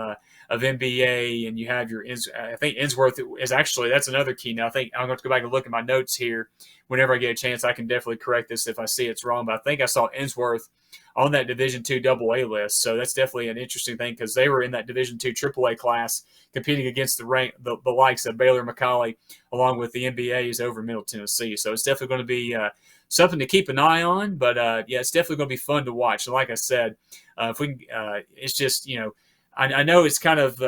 NBA, and you have I think Ensworth is actually, that's another key. Now I think I'm going to go back and look at my notes here. Whenever I get a chance, I can definitely correct this if I see it's wrong, but I think I saw Ensworth on that Division II AA list. So that's definitely an interesting thing because they were in that Division II AAA class competing against the likes of Baylor, McCallie, along with the NBAs over Middle Tennessee. So it's definitely going to be something to keep an eye on, but it's definitely going to be fun to watch. So like I said, if we can, it's just, I know it's kind of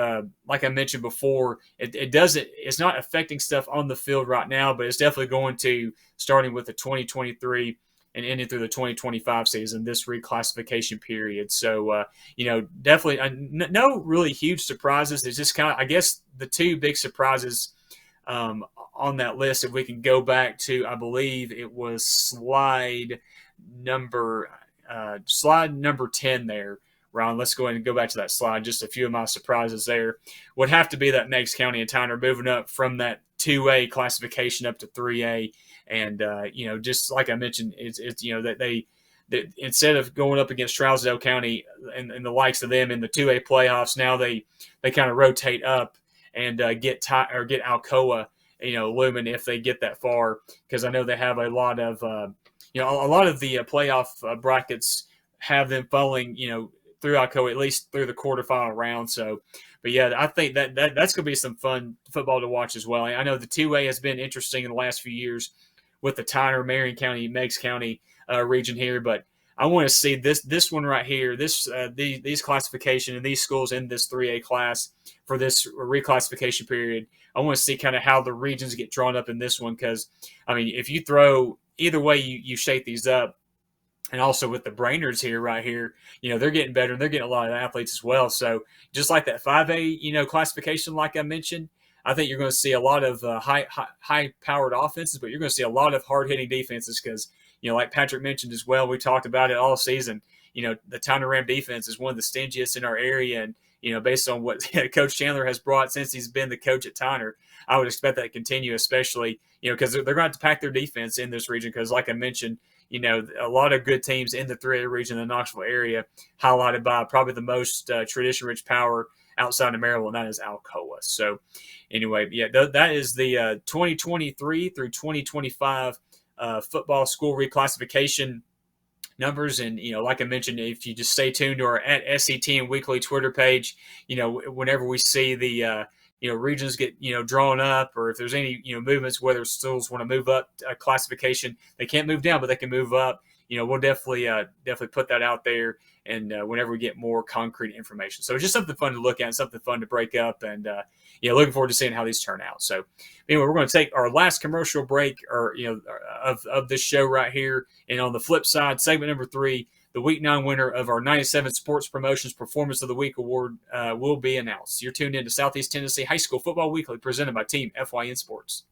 like I mentioned before, it's not affecting stuff on the field right now, but it's definitely going to, starting with the 2023 and ending through the 2025 season, this reclassification period. So, definitely no really huge surprises. It's just kind of, I guess, the two big surprises on that list, if we can go back to, I believe it was slide number 10 there. Ron, let's go ahead and go back to that slide. Just a few of my surprises there would have to be that Meigs County and Tyner moving up from that 2A classification up to 3A. And, just like I mentioned, it's that they instead of going up against Trousdale County and the likes of them in the 2A playoffs, now they kind of rotate up and get Alcoa, Lumen if they get that far, because I know they have a lot of, a lot of the playoff brackets have them falling, through Alcoa, at least through the quarterfinal round. So, but yeah, I think that's going to be some fun football to watch as well. I know the 2A has been interesting in the last few years with the Tyner, Marion County, Meigs County region here, but I want to see this one right here, these classification and these schools in this 3A class for this reclassification period. I want to see kind of how the regions get drawn up in this one, because, I mean, if you throw either way you shape these up, And also with the Brainards right here, they're getting better and they're getting a lot of athletes as well. So just like that 5A, classification, like I mentioned, I think you're going to see a lot of high-powered offenses, but you're going to see a lot of hard-hitting defenses because, like Patrick mentioned as well, we talked about it all season. The Tyner Ram defense is one of the stingiest in our area, and based on what Coach Chandler has brought since he's been the coach at Tyner, I would expect that to continue, especially because they're going to have to pack their defense in this region because, like I mentioned, a lot of good teams in the 3A region, the Knoxville area, highlighted by probably the most tradition-rich power outside of Maryland, and that is Alcoa. So anyway, that is the 2023 through 2025 football school reclassification numbers. And, like I mentioned, if you just stay tuned to our at SCTN Weekly Twitter page, whenever we see the regions get, drawn up, or if there's any, movements, whether schools want to move up a classification, they can't move down, but they can move up. We'll definitely put that out there. And whenever we get more concrete information. So it's just something fun to look at and something fun to break up. And, looking forward to seeing how these turn out. So anyway, we're going to take our last commercial break of this show right here. And on the flip side, segment number 3, the Week 9 winner of our 97 Sports Promotions Performance of the Week Award will be announced. You're tuned in to Southeast Tennessee High School Football Weekly, presented by Team FYN Sports.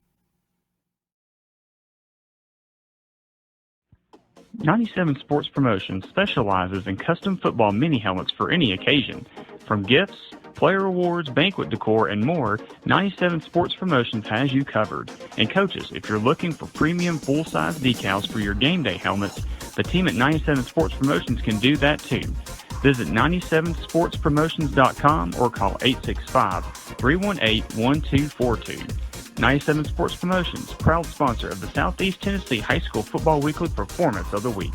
97 Sports Promotions specializes in custom football mini helmets for any occasion. From gifts, player awards, banquet decor, and more, 97 Sports Promotions has you covered. And coaches, if you're looking for premium full-size decals for your game day helmets, the team at 97 Sports Promotions can do that too. Visit 97sportspromotions.com or call 865-318-1242. 97 Sports Promotions, proud sponsor of the Southeast Tennessee High School Football Weekly Performance of the Week.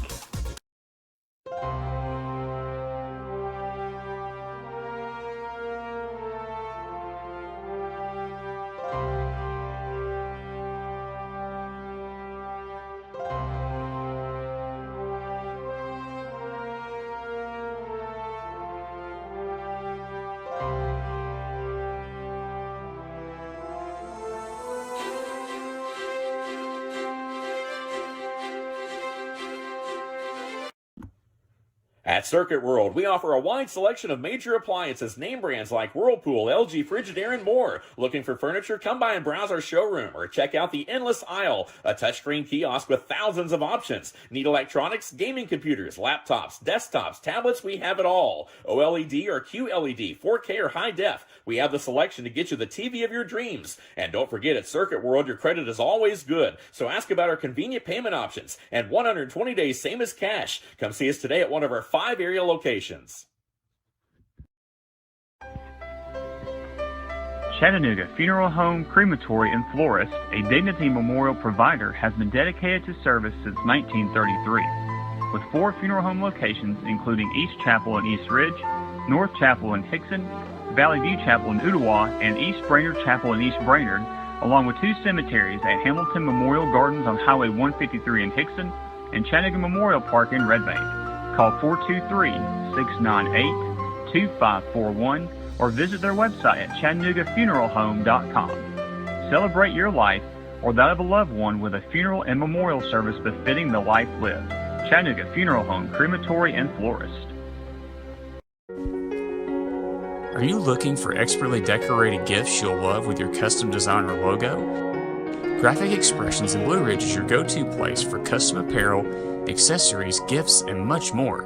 At Circuit World, we offer a wide selection of major appliances, name brands like Whirlpool, LG, Frigidaire, and more. Looking for furniture? Come by and browse our showroom or check out the endless aisle, a touchscreen kiosk with thousands of options. Need electronics, gaming computers, laptops, desktops, tablets? We have it all. OLED or QLED, 4K or high def. We have the selection to get you the TV of your dreams. And don't forget, at Circuit World, your credit is always good. So ask about our convenient payment options and 120 days same as cash. Come see us today at one of our 5 area locations. Chattanooga Funeral Home, Crematory, and Florist, a dignity memorial provider, has been dedicated to service since 1933. With 4 funeral home locations, including East Chapel in East Ridge, North Chapel in Hickson, Valley View Chapel in Ottawa, and East Brainerd Chapel in East Brainerd, along with 2 cemeteries at Hamilton Memorial Gardens on Highway 153 in Hickson and Chattanooga Memorial Park in Red Bank. Call 423-698-2541 or visit their website at ChattanoogaFuneralHome.com. Celebrate your life or that of a loved one with a funeral and memorial service befitting the life lived. Chattanooga Funeral Home, Crematory, and Florist. Are you looking for expertly decorated gifts you'll love with your custom design or logo? Graphic Expressions in Blue Ridge is your go-to place for custom apparel, accessories, gifts, and much more.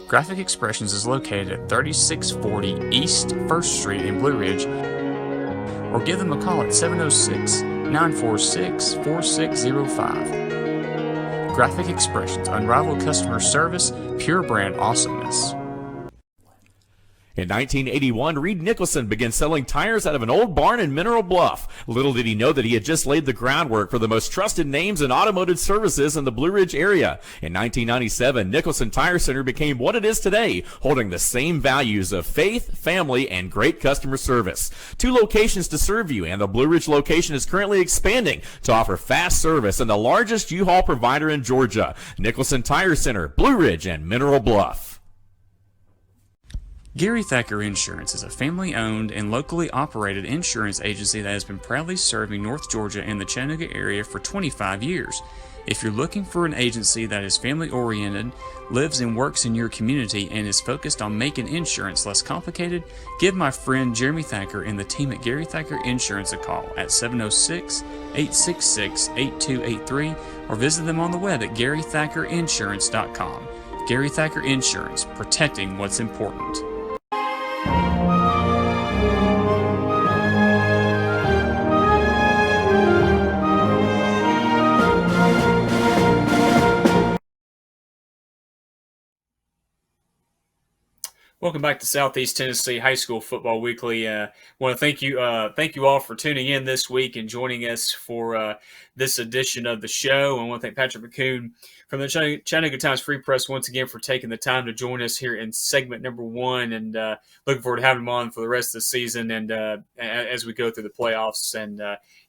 Graphic Expressions is located at 3640 East 1st Street in Blue Ridge, or give them a call at 706-946-4605. Graphic Expressions, unrivaled customer service, pure brand awesomeness. In 1981, Reed Nicholson began selling tires out of an old barn in Mineral Bluff. Little did he know that he had just laid the groundwork for the most trusted names in automotive services in the Blue Ridge area. In 1997, Nicholson Tire Center became what it is today, holding the same values of faith, family, and great customer service. 2 locations to serve you, and the Blue Ridge location is currently expanding to offer fast service and the largest U-Haul provider in Georgia. Nicholson Tire Center, Blue Ridge, and Mineral Bluff. Gary Thacker Insurance is a family-owned and locally operated insurance agency that has been proudly serving North Georgia and the Chattanooga area for 25 years. If you're looking for an agency that is family-oriented, lives and works in your community, and is focused on making insurance less complicated, give my friend Jeremy Thacker and the team at Gary Thacker Insurance a call at 706-866-8283 or visit them on the web at garythackerinsurance.com. Gary Thacker Insurance, protecting what's important. Welcome back to Southeast Tennessee High School Football Weekly. Want to thank you all for tuning in this week and joining us for this edition of the show. And I want to thank Patrick McCoon from the Chattanooga Times Free Press once again for taking the time to join us here in segment number 1. And looking forward to having him on for the rest of the season and as we go through the playoffs and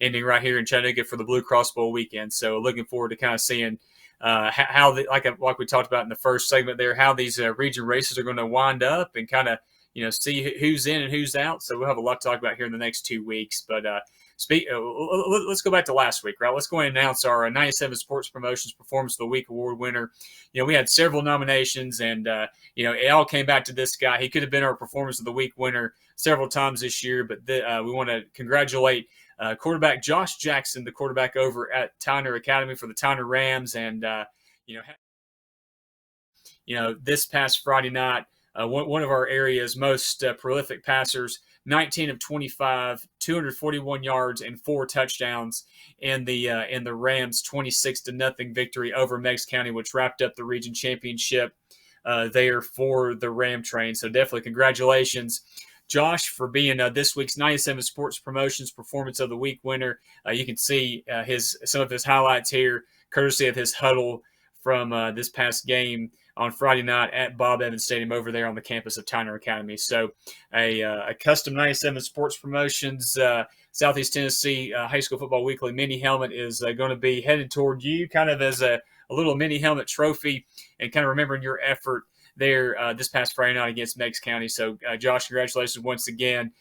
ending right here in Chattanooga for the Blue Cross Bowl weekend. So looking forward to kind of seeing how like we talked about in the first segment there, how these region races are going to wind up and kind of see who's in and who's out. So we'll have a lot to talk about here in the next 2 weeks. But let's go back to last week, right? Let's go ahead and announce our 97 Sports Promotions Performance of the Week award winner. We had several nominations, and it all came back to this guy. He could have been our Performance of the Week winner several times this year, but we want to congratulate quarterback Josh Jackson, the quarterback over at Tyner Academy for the Tyner Rams. And, this past Friday night, one of our area's most prolific passers, 19 of 25, 241 yards and 4 touchdowns in the Rams' 26-0 victory over Meigs County, which wrapped up the region championship there for the Ram Train. So definitely congratulations, Josh, for being this week's 97 Sports Promotions Performance of the Week winner. You can see some of his highlights here, courtesy of his huddle from this past game on Friday night at Bob Evans Stadium over there on the campus of Tyner Academy. So a custom 97 Sports Promotions Southeast Tennessee High School Football Weekly mini helmet is going to be headed toward you kind of as a little mini helmet trophy and kind of remembering your effort there this past Friday night against Meigs County. So, Josh, congratulations once again.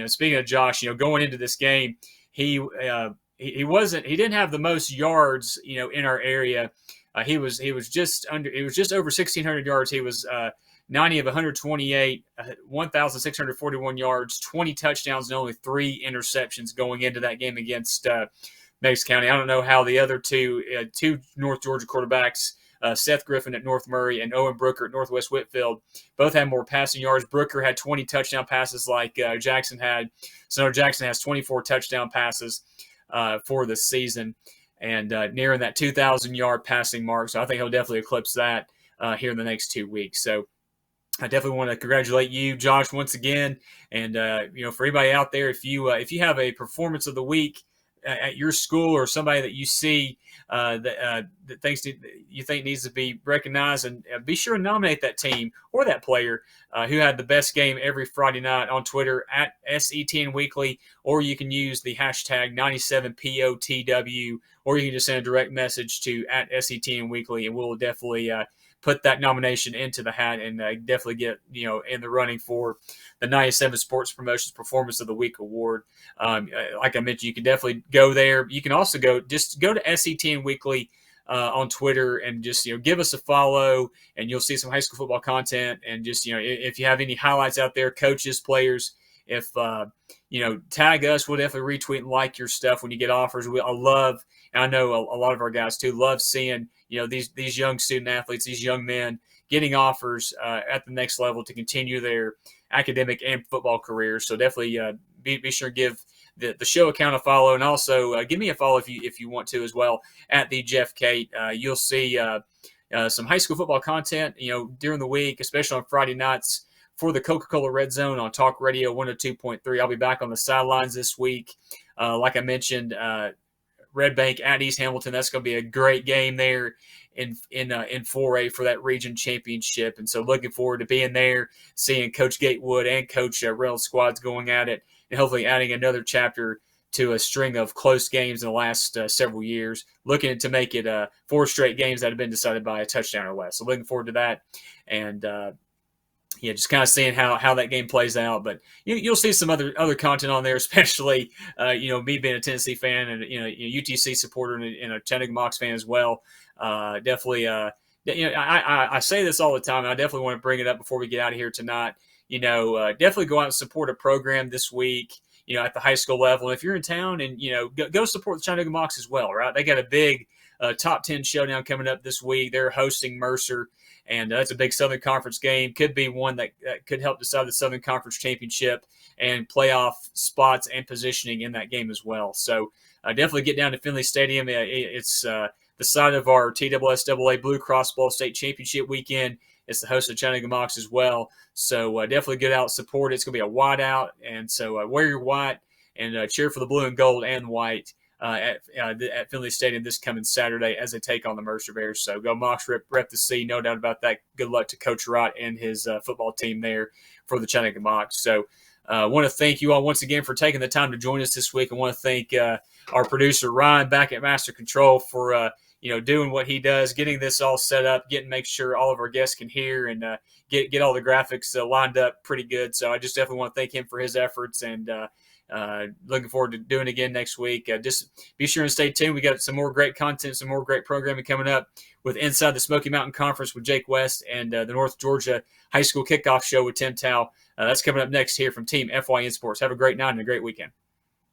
Speaking of Josh, going into this game, he didn't have the most yards, in our area. He was just over 1,600 yards. He was 90 of 128, 1,641 yards, 20 touchdowns, and only 3 interceptions going into that game against Meigs County. I don't know how the other two North Georgia quarterbacks, Seth Griffin at North Murray and Owen Brooker at Northwest Whitfield, both had more passing yards. Brooker had 20 touchdown passes like Jackson had. So Jackson has 24 touchdown passes for the season and nearing that 2,000-yard passing mark. So I think he'll definitely eclipse that here in the next 2 weeks. So I definitely want to congratulate you, Josh, once again. And, for anybody out there, if you have a performance of the week at your school or somebody that you see that you think needs to be recognized, and be sure to nominate that team or that player who had the best game every Friday night on Twitter at SETN Weekly, or you can use the hashtag 97POTW, or you can just send a direct message to at SETN Weekly, and we'll definitely put that nomination into the hat and definitely get in the running for the 97 Sports Promotions Performance of the Week award. Like I mentioned, you can definitely go there. You can also go to SETN Weekly on Twitter and just give us a follow, and you'll see some high school football content. And just if you have any highlights out there, coaches, players, if tag us, we'll definitely retweet and like your stuff when you get offers. I love, and I know a lot of our guys too, love seeing these young student athletes, these young men getting offers at the next level to continue their academic and football careers. So definitely be sure to give the show account a follow, and also give me a follow if you want to as well at the Jeff Kate. You'll see some high school football content during the week, especially on Friday nights for the Coca-Cola Red Zone on Talk Radio 102.3. I'll be back on the sidelines this week. Like I mentioned, Red Bank at East Hamilton. That's going to be a great game there in 4A for that region championship. And so looking forward to being there, seeing Coach Gatewood and Coach Reynolds squads going at it, and hopefully adding another chapter to a string of close games in the last several years, looking to make it 4 straight games that have been decided by a touchdown or less. So looking forward to that. And just kind of seeing how that game plays out. But you'll see some other content on there, especially me being a Tennessee fan and UTC supporter and a Chattanooga Mocs fan as well. Definitely, I say this all the time, and I definitely want to bring it up before we get out of here tonight. Definitely go out and support a program this week. At the high school level. And if you're in town, and go support the Chattanooga Mocs as well, right? They got a big top 10 showdown coming up this week. They're hosting Mercer. And that's a big Southern Conference game. Could be one that could help decide the Southern Conference championship and playoff spots and positioning in that game as well. So definitely get down to Finley Stadium. It's the site of our TSSAA Blue Cross Bowl State Championship weekend. It's the host of Chattanooga Mocs as well. So definitely get out, support it. It's going to be a white out. And so wear your white and cheer for the blue and gold and white at Finley Stadium this coming Saturday as they take on the Mercer Bears. So go Mocs, rep the C, no doubt about that. Good luck to Coach Wright and his football team there for the Chattanooga Mocs. So I want to thank you all once again for taking the time to join us this week. I want to thank our producer Ryan back at Master Control for doing what he does, getting this all set up, make sure all of our guests can hear and get all the graphics lined up pretty good. So I just definitely want to thank him for his efforts, and looking forward to doing it again next week. Just be sure and stay tuned. We got some more great content, some more great programming coming up with Inside the Smoky Mountain Conference with Jake West and the North Georgia High School Kickoff Show with Tim Tao. That's coming up next here from Team FYN Sports. Have a great night and a great weekend.